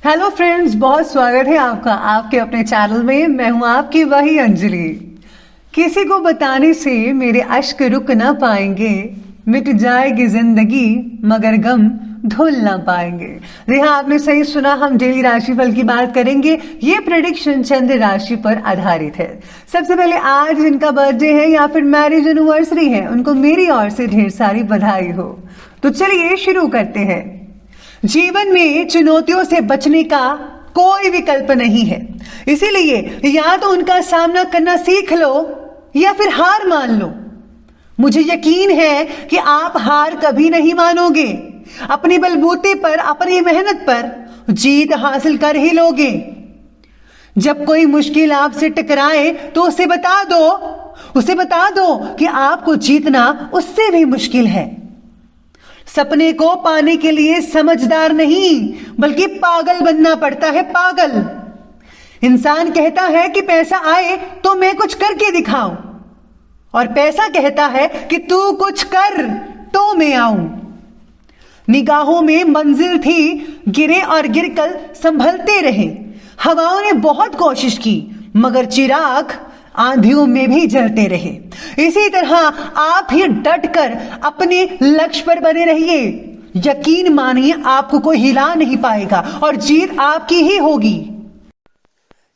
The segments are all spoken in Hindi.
हेलो फ्रेंड्स, बहुत स्वागत है आपका आपके अपने चैनल में। मैं हूं आपकी वही अंजलि। किसी को बताने से मेरे अश्क रुक ना पाएंगे, मिट जाएगी जिंदगी मगर गम धुल ना पाएंगे। जी हाँ, आपने सही सुना, हम डेली राशिफल की बात करेंगे। ये प्रेडिक्शन चंद्र राशि पर आधारित है। सबसे पहले आज जिनका बर्थडे है या फिर मैरिज एनिवर्सरी है, उनको मेरी ओर से ढेर सारी बधाई हो। तो चलिए शुरू करते हैं। जीवन में चुनौतियों से बचने का कोई विकल्प नहीं है, इसीलिए या तो उनका सामना करना सीख लो या फिर हार मान लो। मुझे यकीन है कि आप हार कभी नहीं मानोगे। अपने बलबूते पर, अपनी मेहनत पर जीत हासिल कर ही लोगे। जब कोई मुश्किल आपसे टकराए तो उसे बता दो कि आपको जीतना उससे भी मुश्किल है। सपने को पाने के लिए समझदार नहीं बल्कि पागल बनना पड़ता है, पागल। इंसान कहता है कि पैसा आए तो मैं कुछ करके दिखाऊं, और पैसा कहता है कि तू कुछ कर तो मैं आऊं। निगाहों में मंजिल थी, गिरे और गिरकर संभलते रहे। हवाओं ने बहुत कोशिश की मगर चिराग आंधियों में भी जलते रहे। इसी तरह आप ही डटकर अपने लक्ष्य पर बने रहिए। यकीन मानिए, आपको कोई हिला नहीं पाएगा और जीत आपकी ही होगी।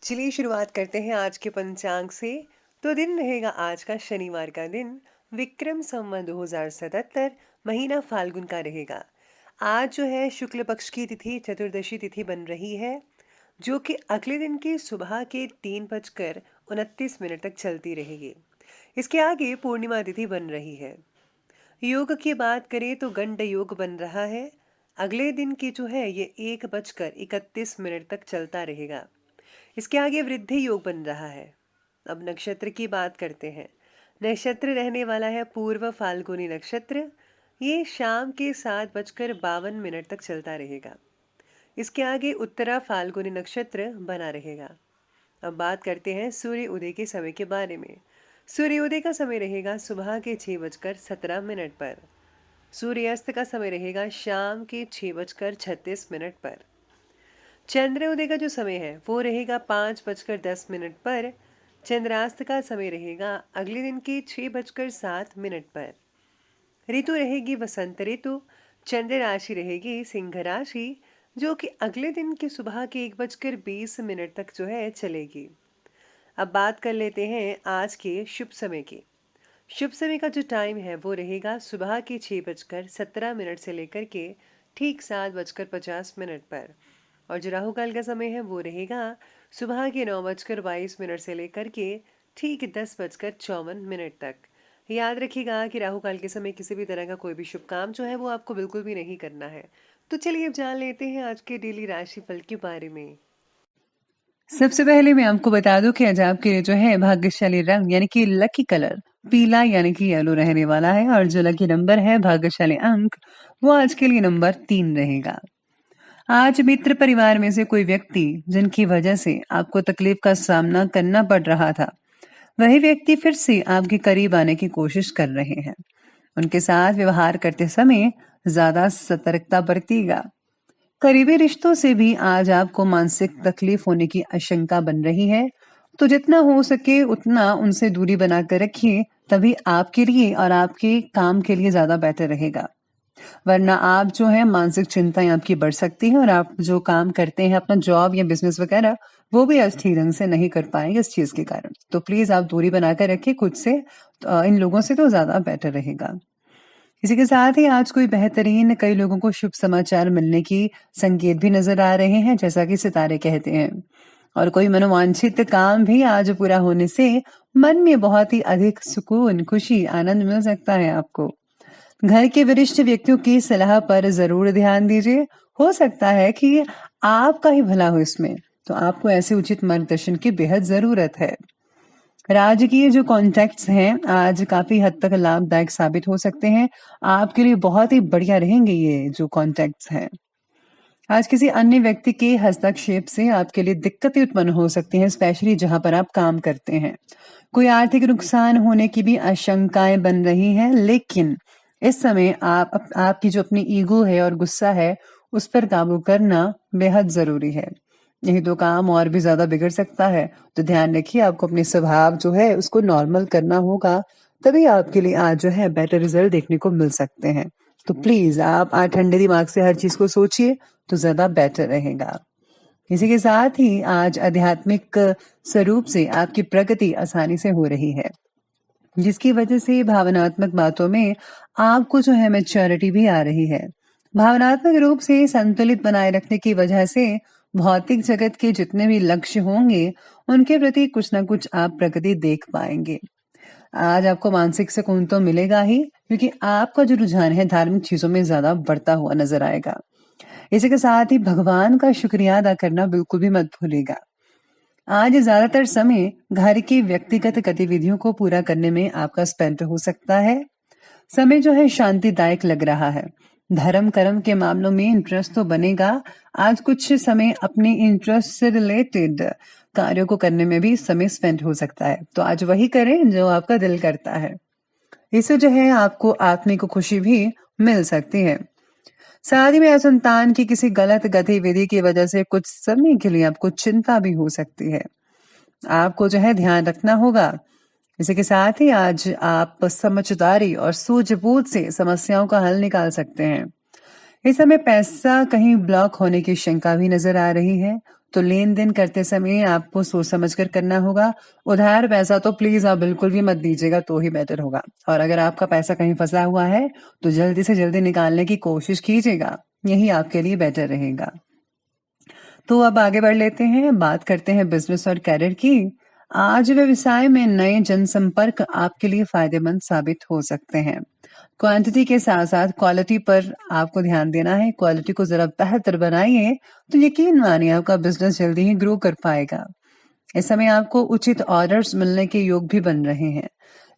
चलिए शुरुआत करते हैं आज के पंचांग से। तो दिन रहेगा आज का शनिवार का दिन, विक्रम संवत 2077, महीना फाल्गुन का रहेगा। आज जो है शुक्ल पक्ष की तिथि चतुर्दशी तिथि बन रही है, जो कि अगले दिन की सुबह के 3:29 तक चलती रहेगी। इसके आगे पूर्णिमा तिथि बन रही है। योग की बात करें तो गंड योग बन रहा है। अगले दिन की जो है ये 1:31 तक चलता रहेगा। इसके आगे वृद्धि योग बन रहा है। अब नक्षत्र की बात करते हैं। नक्षत्र रहने वाला है पूर्व फाल्गुनी नक्षत्र। ये शाम के 7:52 तक चलता रहेगा। इसके आगे उत्तरा फाल्गुनी नक्षत्र बना रहेगा। अब बात करते हैं सूर्य उदय के समय के बारे में। सूर्योदय का समय रहेगा सुबह के 6:17 पर। सूर्यास्त का समय रहेगा शाम के 6:36 पर। चंद्रोदय का जो समय है वो रहेगा 5:10 पर। चंद्रास्त का समय रहेगा अगले दिन के 6:07 पर। ऋतु रहेगी वसंत ऋतु। चंद्र राशि रहेगी सिंह राशि, जो कि अगले दिन की सुबह के 1:20 तक जो है चलेगी। अब बात कर लेते हैं आज के शुभ समय की। शुभ समय का जो टाइम है वो रहेगा सुबह के 6:17 से लेकर के ठीक 7:50 पर। और जो राहु काल का समय है वो रहेगा सुबह के 9:22 से लेकर के ठीक 10:54 तक। याद रखिएगा कि राहु काल के समय किसी भी तरह का कोई भी शुभ काम जो है वो आपको बिल्कुल भी नहीं करना है। तो चलिए अब जान लेते हैं आज के डेली राशिफल के बारे में। सबसे पहले मैं आपको बता दूं कि आज आपके लिए जो है भाग्यशाली रंग यानी कि लकी कलर पीला यानी कि येलो रहने वाला है, और जो लकी नंबर है, भाग्यशाली अंक, वो आज के लिए नंबर 3 रहेगा। आज मित्र परिवार में से कोई व्यक्ति जिनकी वजह से आपको तकलीफ का सामना करना पड़ रहा था, वही व्यक्ति फिर से आपके करीब आने की कोशिश कर रहे हैं। उनके साथ व्यवहार करते समय ज्यादा सतर्कता बरतिएगा। करीबी रिश्तों से भी आज आपको मानसिक तकलीफ होने की आशंका बन रही है, तो जितना हो सके उतना उनसे दूरी बनाकर रखिए, तभी आपके लिए और आपके काम के लिए ज्यादा बेहतर रहेगा। वरना आप जो है मानसिक चिंताएं आपकी बढ़ सकती हैं, और आप जो काम करते हैं अपना जॉब या बिजनेस वगैरह, वो भी अच्छी ढंग से नहीं कर पाएंगे इस चीज के कारण। तो प्लीज आप दूरी बनाकर रखिए खुद से, तो इन लोगों से तो ज्यादा बेटर रहेगा। इसी के साथ ही आज कोई बेहतरीन, कई लोगों को शुभ समाचार मिलने की संकेत भी नजर आ रहे हैं, जैसा कि सितारे कहते हैं। और कोई मनोवांछित काम भी आज पूरा होने से मन में बहुत ही अधिक सुकून, खुशी, आनंद मिल सकता है आपको। घर के वरिष्ठ व्यक्तियों की सलाह पर जरूर ध्यान दीजिए। हो सकता है कि आपका ही भला हो इसमें, तो आपको ऐसे उचित मार्गदर्शन की बेहद जरूरत है। राजकीय जो कॉन्टैक्ट्स हैं आज काफी हद तक लाभदायक साबित हो सकते हैं। आपके लिए बहुत ही बढ़िया रहेंगे ये जो कॉन्टैक्ट्स हैं। आज किसी अन्य व्यक्ति के हस्तक्षेप से आपके लिए दिक्कतें उत्पन्न हो सकती हैं, स्पेशली जहां पर आप काम करते हैं। कोई आर्थिक नुकसान होने की भी आशंकाएं बन रही हैं, लेकिन इस समय आपकी जो अपनी ईगो है और गुस्सा है, उस पर काबू करना बेहद ज़रूरी है। नहीं तो काम और भी ज़्यादा बिगड़ सकता है। तो ध्यान रखिए आपको अपने स्वभाव जो है उसको नॉर्मल करना होगा, तभी आपके लिए आज जो है बेटर रिज़ल्ट देखने को मिल सकते हैं। तो प्लीज़ आप आज ठंडे दिमाग से हर चीज़ को सोचिए तो ज़्यादा बेटर रहेगा। इसी के साथ ही आज आध्यात्मिक स्वरूप से आपकी प्रगति आसानी से हो रही है, जिसकी वजह से भावनात्मक बातों में आपको जो है मैच्योरिटी भी आ रही है। भावनात्मक रूप से संतुलित बनाए रखने की वजह से भौतिक जगत के जितने भी लक्ष्य होंगे, उनके प्रति कुछ ना कुछ आप प्रगति देख पाएंगे। आज आपको मानसिक सुकून तो मिलेगा ही, क्योंकि आपका जो रुझान है धार्मिक चीजों में ज्यादा बढ़ता हुआ नजर आएगा। इसी के साथ ही भगवान का शुक्रिया अदा करना बिल्कुल भी मत भूलिएगा। आज ज्यादातर समय घर की व्यक्तिगत गतिविधियों को पूरा करने में आपका स्पेंड हो सकता है। समय जो है शांतिदायक लग रहा है। धर्म कर्म के मामलों में इंटरेस्ट तो बनेगा। आज कुछ समय अपने इंटरेस्ट से रिलेटेड कार्यों को करने में भी समय स्पेंड हो सकता है। तो आज वही करें जो आपका दिल करता है। इससे जो है आपको आत्मिक खुशी भी मिल सकती है। साथ ही में आज संतान की किसी गलत गतिविधि की वजह से कुछ समय के लिए आपको चिंता भी हो सकती है। आपको जो है ध्यान रखना होगा। इसी के साथ ही आज आप समझदारी और सूझबूझ से समस्याओं का हल निकाल सकते हैं। इस समय पैसा कहीं ब्लॉक होने की शंका भी नजर आ रही है, तो लेन देन करते समय आपको सोच समझ कर करना होगा। उधार पैसा तो प्लीज आप बिल्कुल भी मत दीजिएगा, तो ही बेटर होगा। और अगर आपका पैसा कहीं फंसा हुआ है तो जल्दी से जल्दी निकालने की कोशिश कीजिएगा, यही आपके लिए बेटर रहेगा। तो अब आगे बढ़ लेते हैं, बात करते हैं बिजनेस और कैरियर की। आज व्यवसाय में नए जनसंपर्क आपके लिए फायदेमंद साबित हो सकते हैं। क्वांटिटी के साथ साथ क्वालिटी पर आपको ध्यान देना है। क्वालिटी को जरा बेहतर बनाइए तो यकीन मानिए आपका बिजनेस जल्दी ही ग्रो कर पाएगा। इस समय आपको उचित ऑर्डर्स मिलने के योग भी बन रहे हैं,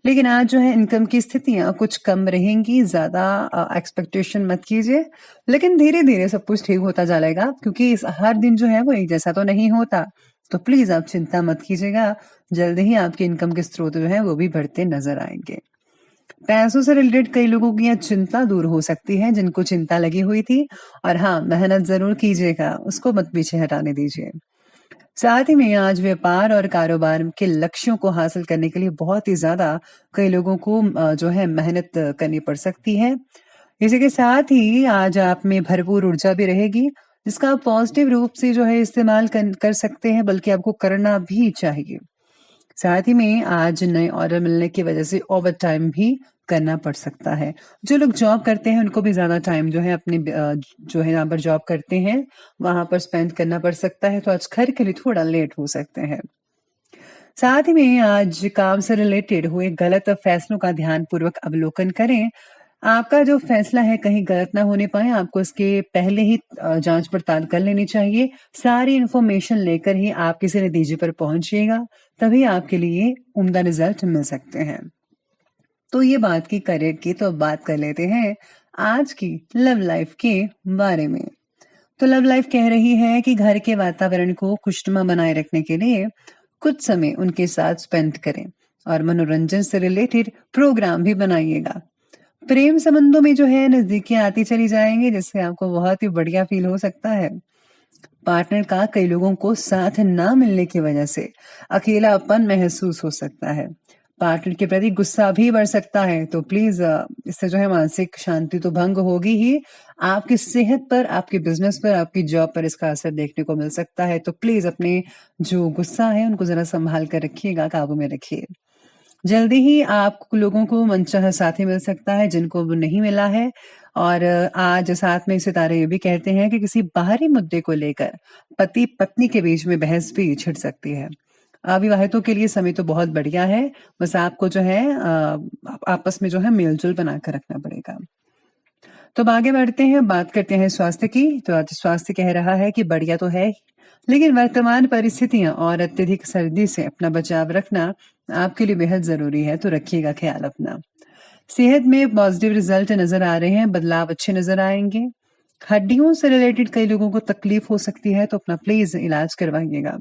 लेकिन आज जो है इनकम की स्थितियां कुछ कम रहेंगी। ज्यादा एक्सपेक्टेशन मत कीजिए, लेकिन धीरे धीरे सब कुछ ठीक होता जाएगा, क्योंकि हर दिन जो है वो एक जैसा तो नहीं होता। तो प्लीज आप चिंता मत कीजिएगा, जल्दी ही आपके इनकम के स्रोत जो है वो भी बढ़ते नजर आएंगे। पैसों से रिलेटेड कई लोगों की यहाँ चिंता दूर हो सकती है, जिनको चिंता लगी हुई थी। और हाँ, मेहनत जरूर कीजिएगा, उसको मत पीछे हटाने दीजिए। साथ ही में आज व्यापार और कारोबार के लक्ष्यों को हासिल करने के लिए बहुत ही ज्यादा कई लोगों को जो है मेहनत करनी पड़ सकती है। इसी के साथ ही आज आप में भरपूर ऊर्जा भी रहेगी, जिसका आप पॉजिटिव रूप से जो है इस्तेमाल कर सकते हैं, बल्कि आपको करना भी चाहिए। साथ ही में आज नए ऑर्डर मिलने की वजह से ओवर टाइम भी करना पड़ सकता है। जो लोग जॉब करते हैं उनको भी ज्यादा टाइम जो है अपने जो है यहाँ पर जॉब करते हैं वहां पर स्पेंड करना पड़ सकता है, तो आज घर के लिए थोड़ा लेट हो सकते हैं। साथ ही में आज काम से रिलेटेड हुए गलत फैसलों का ध्यान पूर्वक अवलोकन करें। आपका जो फैसला है कहीं गलत ना होने पाए, आपको इसके पहले ही जांच पड़ताल कर लेनी चाहिए। सारी इंफॉर्मेशन लेकर ही आप किसी नतीजे पर पहुंचिएगा, तभी आपके लिए उम्दा रिजल्ट मिल सकते हैं। तो ये बात की करियर की, तो अब बात कर लेते हैं आज की लव लाइफ के बारे में। तो लव लाइफ कह रही है कि घर के वातावरण को खुशनुमा बनाए रखने के लिए कुछ समय उनके साथ स्पेंड करें और मनोरंजन से रिलेटेड प्रोग्राम भी बनाइएगा। प्रेम संबंधों में जो है नजदीकियां आती चली जाएंगी, जिससे आपको बहुत ही बढ़िया फील हो सकता है। पार्टनर का कई लोगों को साथ ना मिलने की वजह से अकेलापन महसूस हो सकता है। पार्टनर के प्रति गुस्सा भी बढ़ सकता है, तो प्लीज इससे जो है मानसिक शांति तो भंग होगी ही, आपकी सेहत पर, आपके बिजनेस पर, आपकी जॉब पर इसका असर देखने को मिल सकता है। तो प्लीज अपने जो गुस्सा है उनको जरा संभाल कर रखिएगा, काबू में रखिए। जल्दी ही आप लोगों को मनचाहा साथी मिल सकता है जिनको वो नहीं मिला है। और आज साथ में सितारे ये भी कहते हैं कि किसी बाहरी मुद्दे को लेकर पति पत्नी के बीच में बहस भी छिड़ सकती है। अविवाहितों के लिए समय तो बहुत बढ़िया है, बस आपको जो है आपस में जो है मेलजोल बनाकर रखना पड़ेगा। तो अब आगे बढ़ते हैं, बात करते हैं स्वास्थ्य की। तो आज स्वास्थ्य कह रहा है कि बढ़िया तो है, लेकिन वर्तमान परिस्थितियां और अत्यधिक सर्दी से अपना बचाव रखना आपके लिए बेहद जरूरी है, तो रखिएगा ख्याल अपना। सेहत में पॉजिटिव रिजल्ट नजर आ रहे हैं, बदलाव अच्छे नजर आएंगे। हड्डियों से रिलेटेड कई लोगों को तकलीफ हो सकती है, तो अपना प्लीज इलाज करवाइएगा।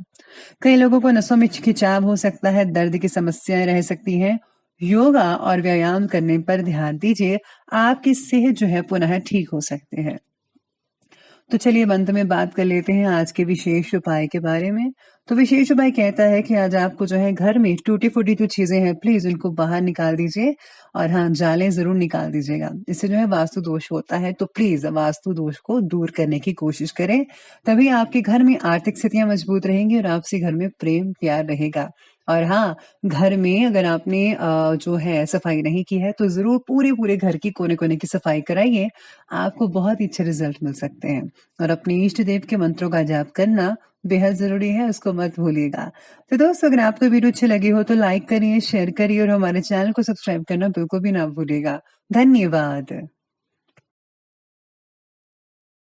कई लोगों को नसों में खिंचाव हो सकता है, दर्द की समस्याएं रह सकती हैं। योगा और व्यायाम करने पर ध्यान दीजिए, आपकी सेहत जो है पुनः ठीक हो सकती है। तो चलिए अंत में बात कर लेते हैं आज के विशेष उपाय के बारे में। तो विशेष उपाय कहता है कि आज आपको जो है घर में टूटी-फूटी जो चीज़ें हैं प्लीज़ उनको बाहर निकाल दीजिए और हाँ, जालें ज़रूर निकाल दीजिएगा। इससे जो है वास्तु दोष होता है, तो प्लीज़ वास्तु दोष को दूर करने की कोशिश करें। तभी आपके घर में आर्थिक स्थितियाँ मजबूत रहेंगी और आपसी घर में प्रेम प्यार रहेगा। और हाँ, घर में अगर आपने जो है सफाई नहीं की है तो ज़रूर पूरे-पूरे घर की कोने-कोने की सफाई कराइए। आपको बहुत ही अच्छे रिज़ल्ट मिल सकते हैं। और अपने इष्ट देव के मंत्रों का जाप करना बेहद ज़रूरी है, उसको मत भूलिएगा। तो दोस्तों अगर आपको वीडियो अच्छी लगी हो तो लाइक करिए, शेयर करिए और हमारे चैनल को सब्सक्राइब करना बिल्कुल भी ना भूलिएगा। धन्यवाद।